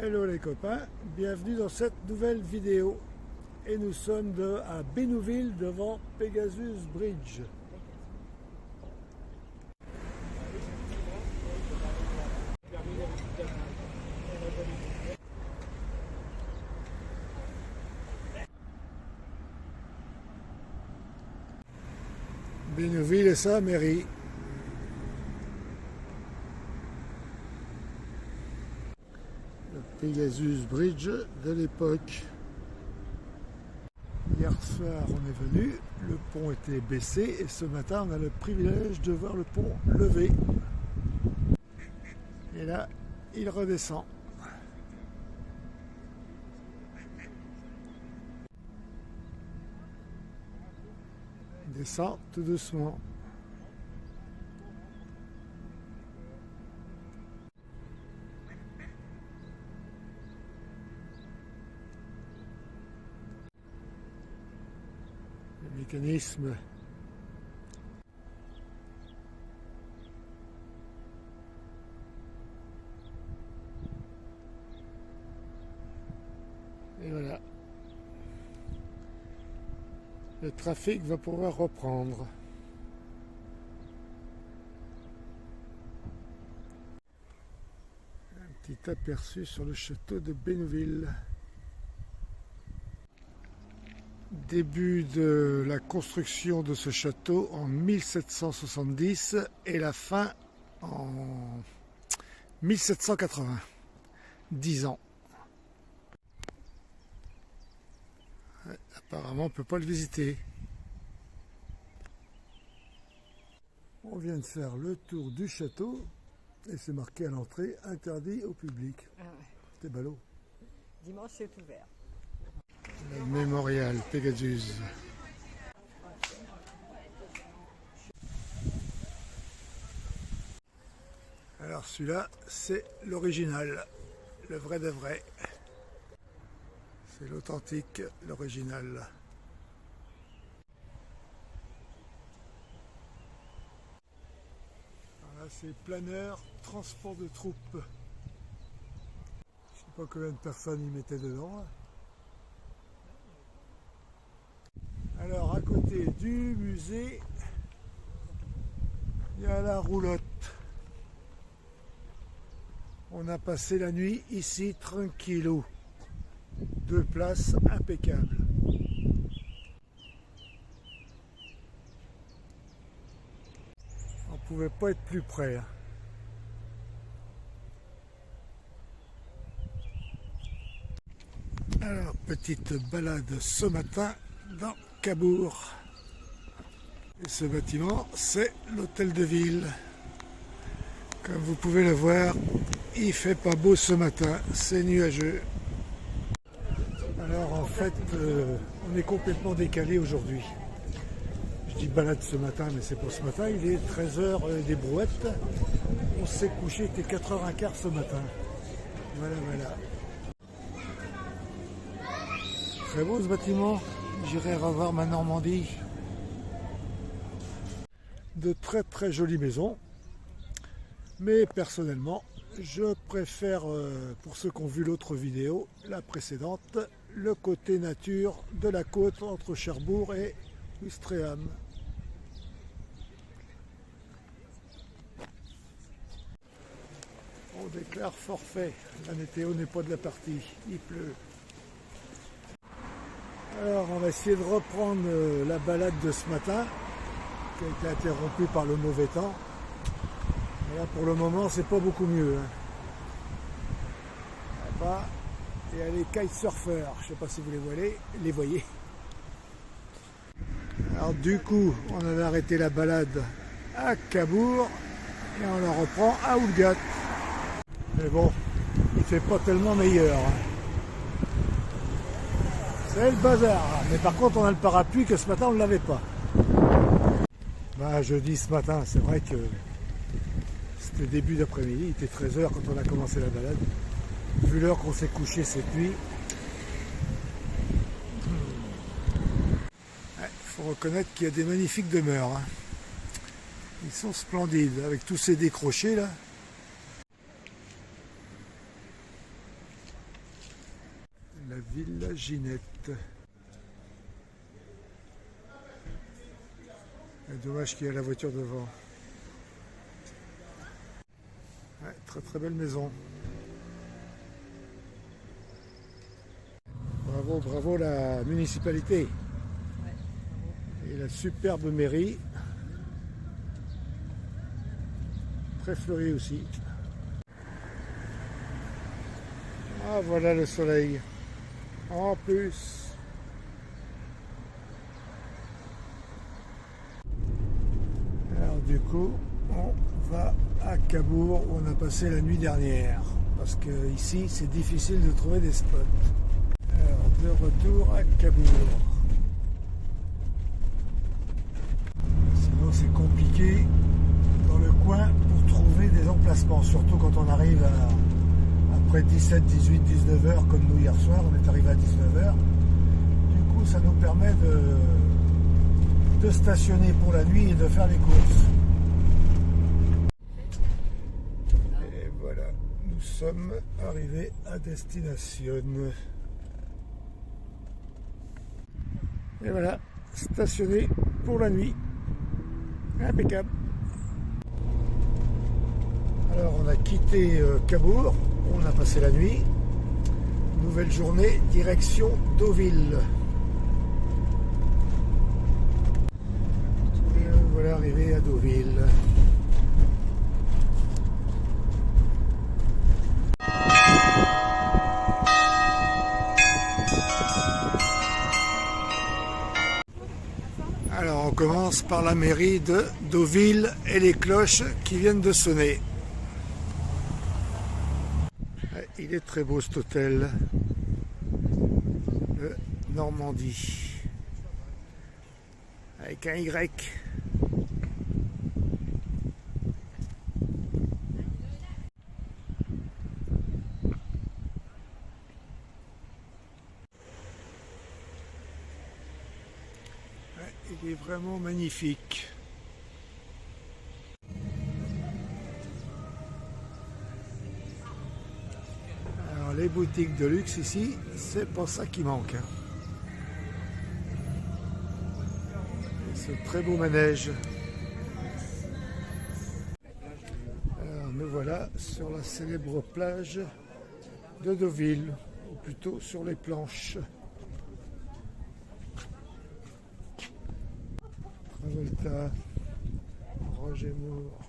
Hello les copains, bienvenue dans cette nouvelle vidéo. Et nous sommes à Bénouville devant Pegasus Bridge. Bénouville et sa mairie. Pegasus Bridge de l'époque. Hier soir on est venu, le pont était baissé et ce matin on a le privilège de voir le pont levé. Et là il redescend. Il descend tout doucement. Le mécanisme et voilà, le trafic va pouvoir reprendre. Un petit aperçu sur le château de Bénouville. Début de la construction de ce château en 1770 et la fin en 1780. 10 ans. Ouais, apparemment on ne peut pas le visiter. On vient de faire le tour du château et c'est marqué à l'entrée interdit au public. Ah ouais. C'est ballot. Dimanche c'est ouvert. Le mémorial Pegasus. Alors celui-là, c'est l'original, le vrai de vrai. C'est l'authentique, l'original. Là, c'est planeur, transport de troupes. Je ne sais pas combien de personnes y mettaient dedans. Alors à côté du musée, il y a la roulotte. On a passé la nuit ici tranquillou. 2 places impeccables. On pouvait pas être plus près. Hein. Alors petite balade ce matin dans Cabourg. Et ce bâtiment, c'est l'hôtel de ville. Comme vous pouvez le voir, il fait pas beau ce matin, c'est nuageux. Alors en fait, on est complètement décalé aujourd'hui. Je dis balade ce matin, mais c'est pour ce matin, il est 13h des brouettes. On s'est couché, il était 4h15 ce matin. Voilà, voilà. Très beau ce bâtiment. J'irai revoir ma Normandie. De très très jolies maisons. Mais personnellement, je préfère, pour ceux qui ont vu l'autre vidéo, la précédente, le côté nature de la côte entre Cherbourg et Ouistreham. On déclare forfait. La météo n'est pas de la partie. Il pleut. Alors on va essayer de reprendre la balade de ce matin qui a été interrompue par le mauvais temps. Et là pour le moment c'est pas beaucoup mieux. Hein. Là-bas, il y a les kitesurfers, je sais pas si vous les voyez. Alors du coup on avait arrêté la balade à Cabourg et on la reprend à Houlgat. Mais bon, il fait pas tellement meilleur. Hein. C'est le bazar, mais par contre on a le parapluie que ce matin on ne l'avait pas. Bah je dis ce matin, c'est vrai que c'était début d'après-midi, il était 13h quand on a commencé la balade. Vu l'heure qu'on s'est couché cette nuit, il faut reconnaître qu'il y a des magnifiques demeures. Hein. Ils sont splendides, avec tous ces décrochés là. Villa Ginette. Dommage qu'il y ait la voiture devant. Ouais, très très belle maison. Bravo, bravo la municipalité. Et la superbe mairie. Très fleurie aussi. Ah voilà le soleil. En plus. Alors du coup, on va à Cabourg où on a passé la nuit dernière. Parce que ici, c'est difficile de trouver des spots. Alors de retour à Cabourg. Sinon c'est compliqué dans le coin pour trouver des emplacements. Surtout quand on arrive après 17, 18, 19 heures comme nous hier soir. On est arrivé à 19 heures. Du coup, ça nous permet de stationner pour la nuit et de faire les courses. Et voilà, nous sommes arrivés à destination. Et voilà, stationné pour la nuit. Impeccable. Alors on a quitté Cabourg, on a passé la nuit. Nouvelle journée, direction Deauville. Voilà arrivé à Deauville. Alors on commence par la mairie de Deauville et les cloches qui viennent de sonner. Il est très beau cet hôtel de Normandie avec un Y. Il est vraiment magnifique. Alors les boutiques de luxe ici, c'est pas ça qui manque. Et ce très beau manège. Alors nous voilà sur la célèbre plage de Deauville, ou plutôt sur les planches. Travolta, Roger Moore,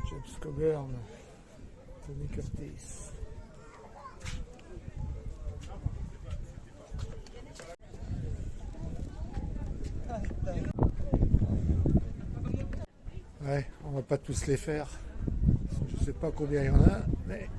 James Coburn, Tony Curtis. Ouais, on va pas tous les faire. Je sais pas combien il y en a, mais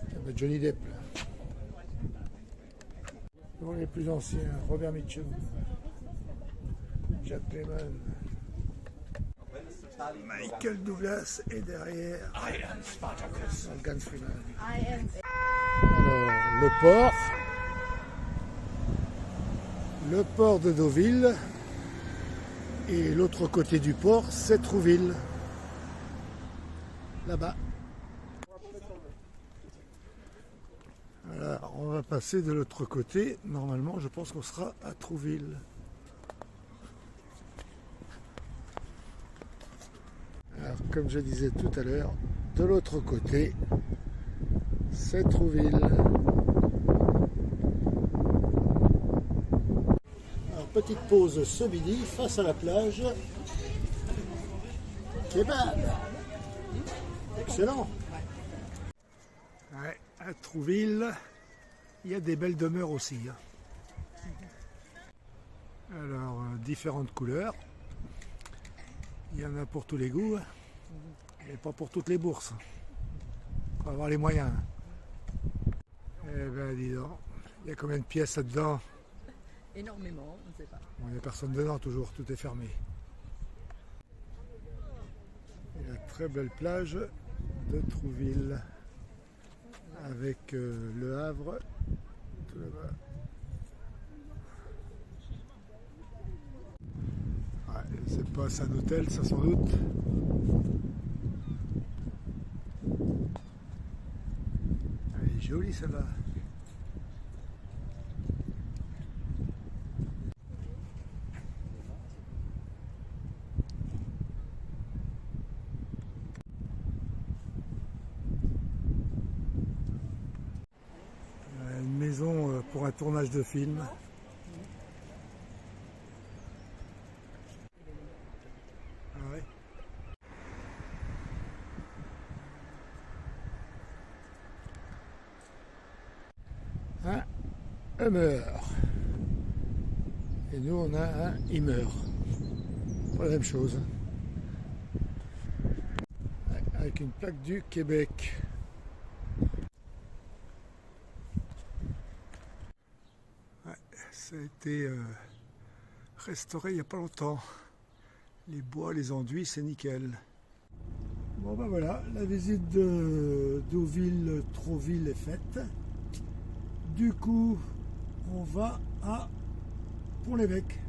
il y a Johnny Depp. Pour les plus anciens, Robert Mitchum, Jack Lemmon, Michael Douglas est derrière, Morgan Freeman. Alors, le port de Deauville, et l'autre côté du port, c'est Trouville, là-bas. Alors, on va passer de l'autre côté. Normalement, je pense qu'on sera à Trouville. Alors, comme je disais tout à l'heure, de l'autre côté, c'est Trouville. Alors, petite pause ce midi face à la plage. Kebab. Excellent. Ouais, à Trouville, il y a des belles demeures aussi. Alors, différentes couleurs. Il y en a pour tous les goûts, mais pas pour toutes les bourses. Il faut avoir les moyens. Eh ben, dis donc, il y a combien de pièces là-dedans? Énormément, on ne sait pas. Bon, il n'y a personne dedans, toujours, tout est fermé. Et la très belle plage de Trouville, avec le Havre tout là-bas. Ouais, c'est pas un hôtel, ça sans doute. jolie celle-là. Une maison pour un tournage de film. Ah ouais. Un Hummer. Et nous on a un Hummer. Pas la même chose. Avec une plaque du Québec. Ouais, ça a été restauré il n'y a pas longtemps. Les bois, les enduits, c'est nickel. Bon ben voilà, la visite de Deauville-Trouville est faite. Du coup, on va à Pont-l'Évêque.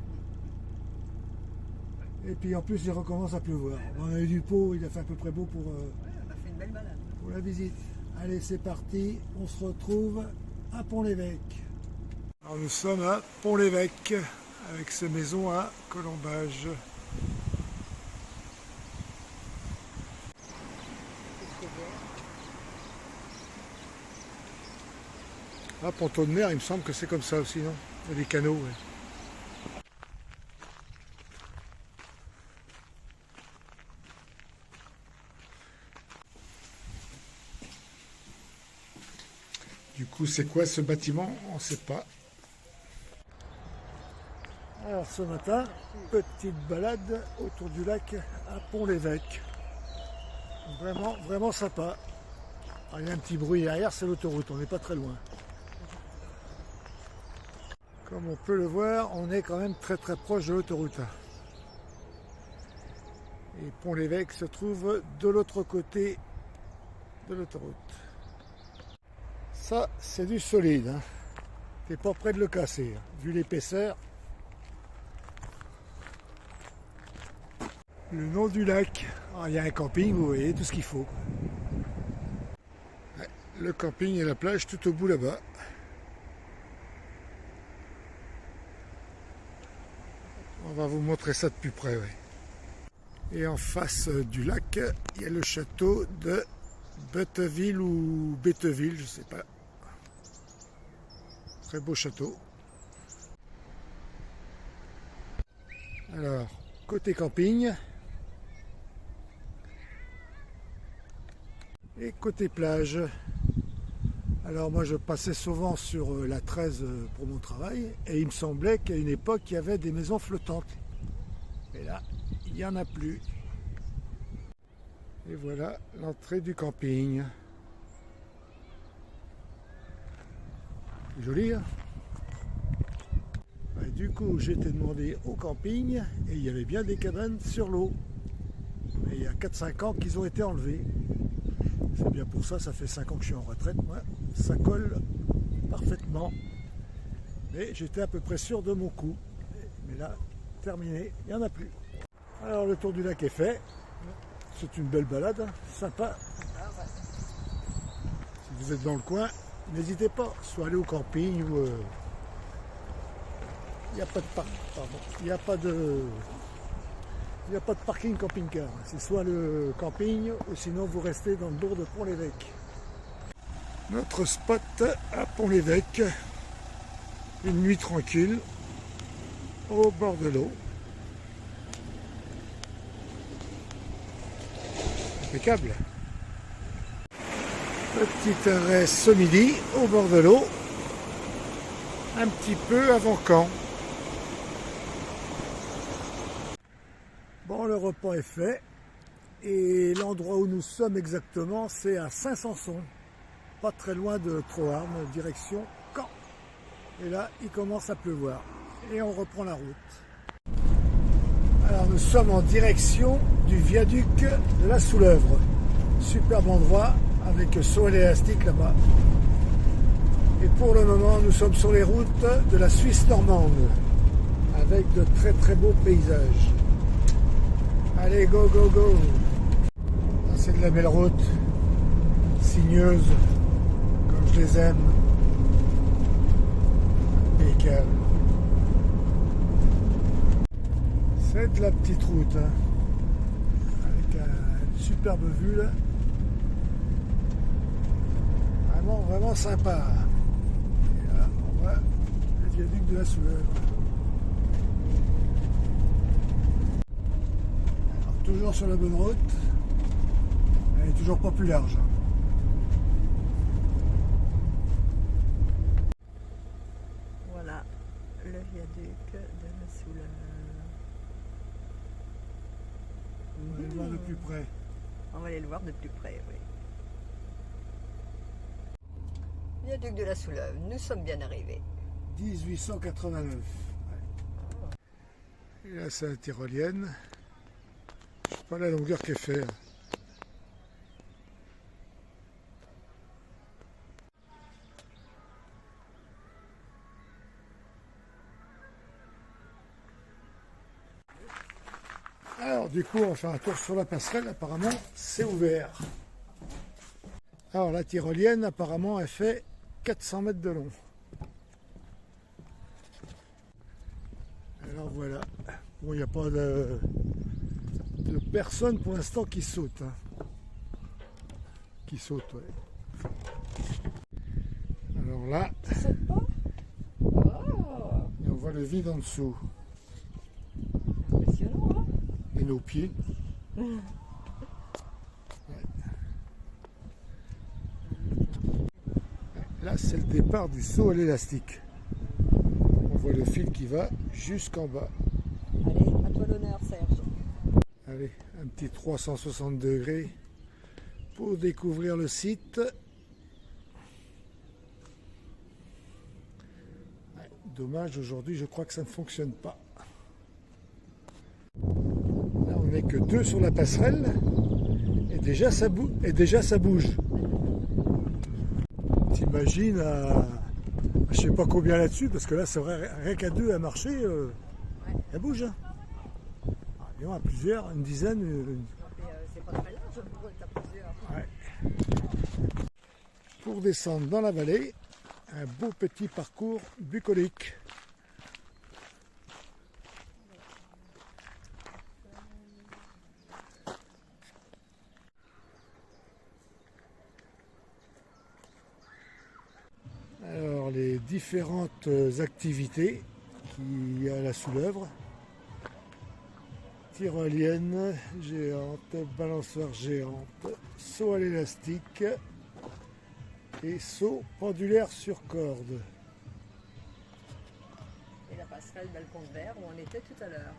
Et puis en plus, il recommence à pleuvoir. On a eu du pot, il a fait à peu près beau pour, On a fait une belle balade. pour la visite. Allez, c'est parti, on se retrouve à Pont-l'Évêque. Alors nous sommes à Pont-l'Évêque, avec ces maisons à colombage. Ah, Ponton de mer, il me semble que c'est comme ça aussi, non? Il y a des canaux, ouais. Du coup, c'est quoi ce bâtiment? On ne sait pas. Alors ce matin, petite balade autour du lac à Pont-l'Évêque. Vraiment, vraiment sympa. Alors, il y a un petit bruit derrière, c'est l'autoroute, on n'est pas très loin. Comme on peut le voir, on est quand même très très proche de l'autoroute. Et Pont-l'Évêque se trouve de l'autre côté de l'autoroute. Ça, c'est du solide. Hein. T'es pas près de le casser, hein. Vu l'épaisseur. Le nom du lac. Ah, il y a un camping, vous voyez, tout ce qu'il faut. Ouais, le camping et la plage tout au bout là-bas. On va vous montrer ça de plus près. Ouais. Et en face du lac, il y a le château de Betteville ou Betteville, je sais pas. Très beau château. Alors, côté camping. Et côté plage. Alors moi je passais souvent sur la 13 pour mon travail et il me semblait qu'à une époque il y avait des maisons flottantes. Et là, il n'y en a plus. Et voilà l'entrée du camping. Joli, hein? Et du coup, j'ai été demandé au camping et il y avait bien des cabanes sur l'eau. Et il y a 4-5 ans qu'ils ont été enlevés. C'est bien pour ça, ça fait 5 ans que je suis en retraite. Moi, ça colle parfaitement. Mais j'étais à peu près sûr de mon coup. Mais là, terminé, il n'y en a plus. Alors le tour du lac est fait. C'est une belle balade, hein, sympa. Si vous êtes dans le coin, n'hésitez pas, soit aller au camping ou il n'y a pas de parc, pardon. Il n'y a pas de parking camping-car. C'est soit le camping ou sinon vous restez dans le bourg de Pont-l'Évêque. Notre spot à Pont-l'Évêque, une nuit tranquille au bord de l'eau. Impeccable. Petit arrêt ce midi au bord de l'eau, un petit peu avant Caen. Bon, le repas est fait et l'endroit où nous sommes exactement, c'est à Saint-Sanson, pas très loin de Troarn, direction Caen. Et là, il commence à pleuvoir et on reprend la route. Alors nous sommes en direction du viaduc de la Soulèvre. Superbe endroit avec saut élastique là-bas. Et pour le moment, nous sommes sur les routes de la Suisse normande avec de très très beaux paysages. Allez, go, go, go! C'est de la belle route, sinueuse, comme je les aime. Impeccable. C'est de la petite route, hein, avec une superbe vue là. Vraiment, vraiment sympa. Et là, on voit le viaduc de la Soulèvre. Alors, toujours sur la bonne route. Elle est toujours pas plus large. Voilà le viaduc de la Soulèvre. On va aller le voir de plus près. On va aller le voir de plus près, oui. Viaduc de la Soulèvre, nous sommes bien arrivés. 1889. Ouais. Et là, c'est la tyrolienne. Je sais pas la longueur qu'elle fait. Alors, du coup, on fait un tour sur la passerelle. Apparemment, c'est ouvert. Alors, la tyrolienne, apparemment, elle fait 400 mètres de long. Alors voilà. Bon, il n'y a pas de personne pour l'instant qui saute. Hein. Qui saute, ouais. Alors là, Tu sautes pas? Oh, et on voit le vide en dessous. impressionnant, hein? Et nos pieds. Là, c'est le départ du saut à l'élastique. On voit le fil qui va jusqu'en bas. Allez, à toi l'honneur, Serge. Allez, un petit 360 degrés pour découvrir le site. Ouais, dommage, aujourd'hui, je crois que ça ne fonctionne pas. Là, on n'est que deux sur la passerelle et déjà ça bouge. T'imagines à je sais pas combien là-dessus, parce que là, c'est vrai, rien qu'à deux à marcher, elle bouge. Hein. Ah, disons, à plusieurs, une dizaine. C'est pas très large, pour être à plusieurs. Ouais. Pour descendre dans la vallée, un beau petit parcours bucolique. Alors, les différentes activités qu'il y a à la Soulèvre. Tyrolienne géante, balançoire géante, saut à l'élastique et saut pendulaire sur corde. Et la passerelle balcon de verre où on était tout à l'heure.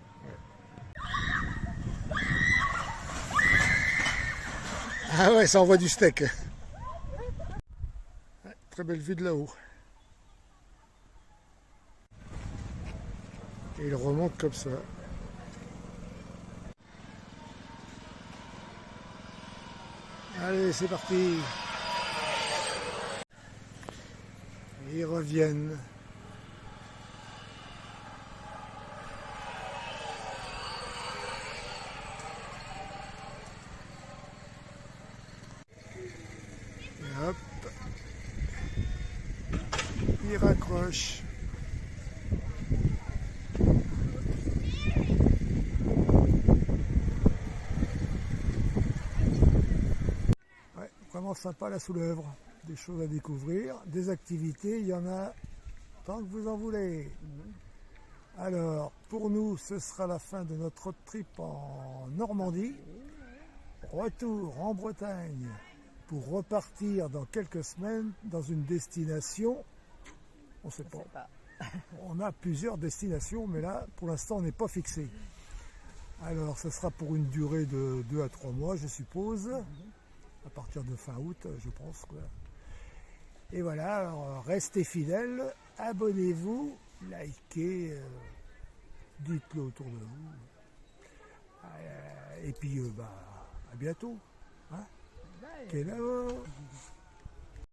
Ah ouais, ça envoie du steak. Ouais, très belle vue de là-haut. Et il remonte comme ça. Allez, c'est parti. Et ils reviennent. Et hop. Ils raccrochent. Vraiment sympa la Soulèvre, des choses à découvrir, des activités, il y en a tant que vous en voulez. Alors, pour nous, ce sera la fin de notre road trip en Normandie. Retour en Bretagne pour repartir dans quelques semaines dans une destination, on ne sait pas. On a plusieurs destinations, mais là, pour l'instant, on n'est pas fixé. Alors, ce sera pour une durée de 2 à 3 mois, je suppose. À partir de fin août, je pense. Quoi. Et voilà, alors restez fidèles, abonnez-vous, likez, dites-le autour de vous. Et puis, à bientôt. Hein. Bye. Hello.